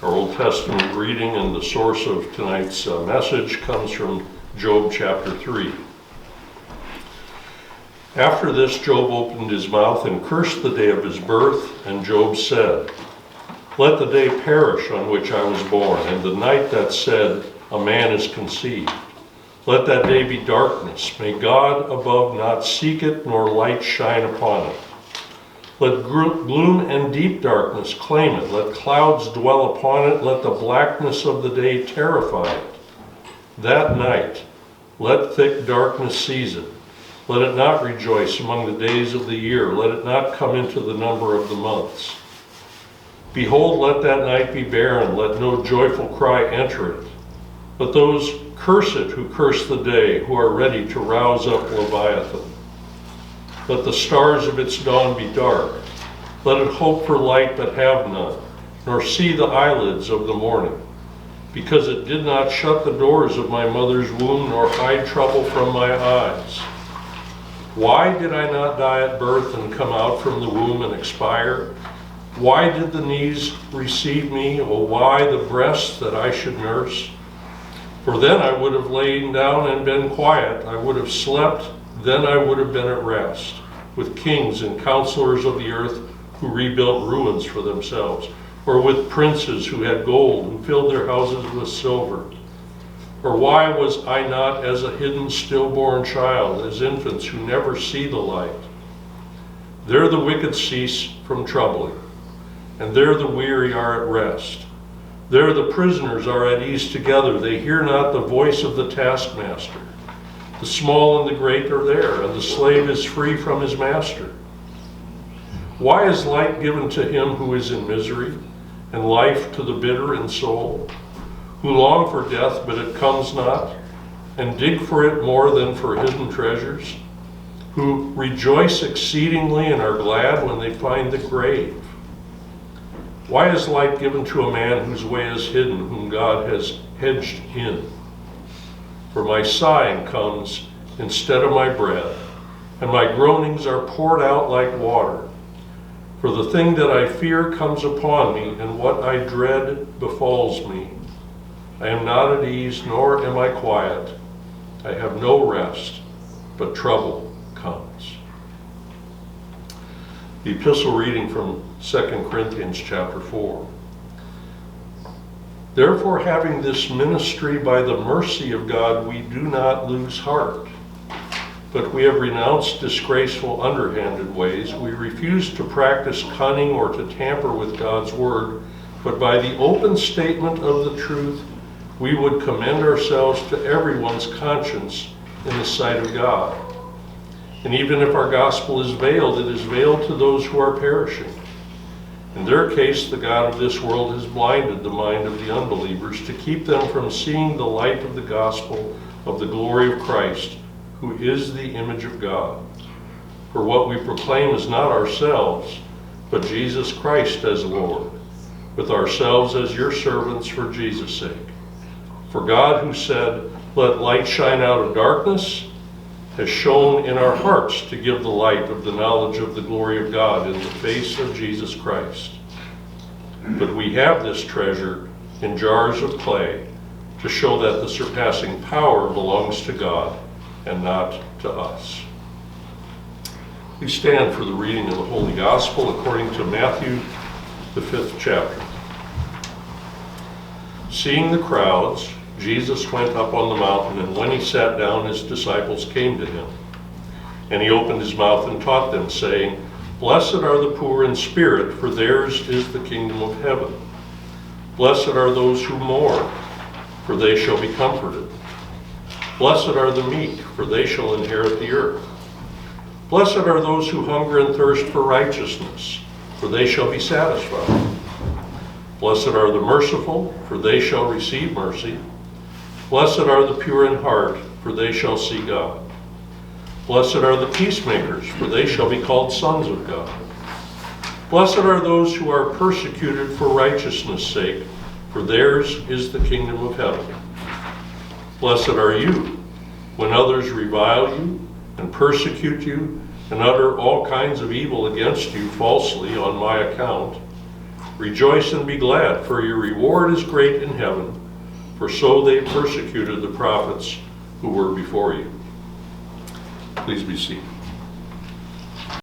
Our Old Testament reading and the source of tonight's message comes from Job chapter 3. After this, Job opened his mouth and cursed the day of his birth, and Job said, "Let the day perish on which I was born, and the night that said, a man is conceived. Let that day be darkness. May God above not seek it, nor light shine upon it. Let gloom and deep darkness claim it. Let clouds dwell upon it. Let the blackness of the day terrify it. That night, let thick darkness seize it. Let it not rejoice among the days of the year. Let it not come into the number of the months. Behold, let that night be barren. Let no joyful cry enter it. Let those curse it who curse the day, who are ready to rouse up Leviathan. Let the stars of its dawn be dark. Let it hope for light but have none, nor see the eyelids of the morning. Because it did not shut the doors of my mother's womb, nor hide trouble from my eyes. Why did I not die at birth and come out from the womb and expire? Why did the knees receive me? Oh, why the breasts that I should nurse? For then I would have lain down and been quiet. I would have slept, then I would have been at rest, with kings and counselors of the earth who rebuilt ruins for themselves, or with princes who had gold, who filled their houses with silver. Or why was I not as a hidden stillborn child, as infants who never see the light? There the wicked cease from troubling, and there the weary are at rest. There the prisoners are at ease together. They hear not the voice of the taskmaster. The small and the great are there, and the slave is free from his master. Why is light given to him who is in misery, and life to the bitter in soul, who long for death, but it comes not, and dig for it more than for hidden treasures, who rejoice exceedingly and are glad when they find the grave? Why is light given to a man whose way is hidden, whom God has hedged in? For my sighing comes instead of my bread, and my groanings are poured out like water. For the thing that I fear comes upon me, and what I dread befalls me. I am not at ease, nor am I quiet. I have no rest, but trouble comes." The epistle reading from 2 Corinthians chapter 4. Therefore, having this ministry by the mercy of God, we do not lose heart. But we have renounced disgraceful, underhanded ways. We refuse to practice cunning or to tamper with God's word, but by the open statement of the truth, we would commend ourselves to everyone's conscience in the sight of God. And even if our gospel is veiled, it is veiled to those who are perishing. In their case, the God of this world has blinded the mind of the unbelievers to keep them from seeing the light of the gospel of the glory of Christ, who is the image of God. For what we proclaim is not ourselves, but Jesus Christ as Lord, with ourselves as your servants for Jesus' sake. For God, who said, "Let light shine out of darkness," has shone in our hearts to give the light of the knowledge of the glory of God in the face of Jesus Christ. But we have this treasure in jars of clay to show that the surpassing power belongs to God and not to us. Please stand for the reading of the Holy Gospel according to Matthew, the 5th chapter. Seeing the crowds, Jesus went up on the mountain, and when he sat down, his disciples came to him. And he opened his mouth and taught them, saying, "Blessed are the poor in spirit, for theirs is the kingdom of heaven. Blessed are those who mourn, for they shall be comforted. Blessed are the meek, for they shall inherit the earth. Blessed are those who hunger and thirst for righteousness, for they shall be satisfied. Blessed are the merciful, for they shall receive mercy. Blessed are the pure in heart, for they shall see God. Blessed are the peacemakers, for they shall be called sons of God. Blessed are those who are persecuted for righteousness' sake, for theirs is the kingdom of heaven. Blessed are you when others revile you and persecute you and utter all kinds of evil against you falsely on my account. Rejoice and be glad, for your reward is great in heaven, for so they persecuted the prophets who were before you. Please be seated.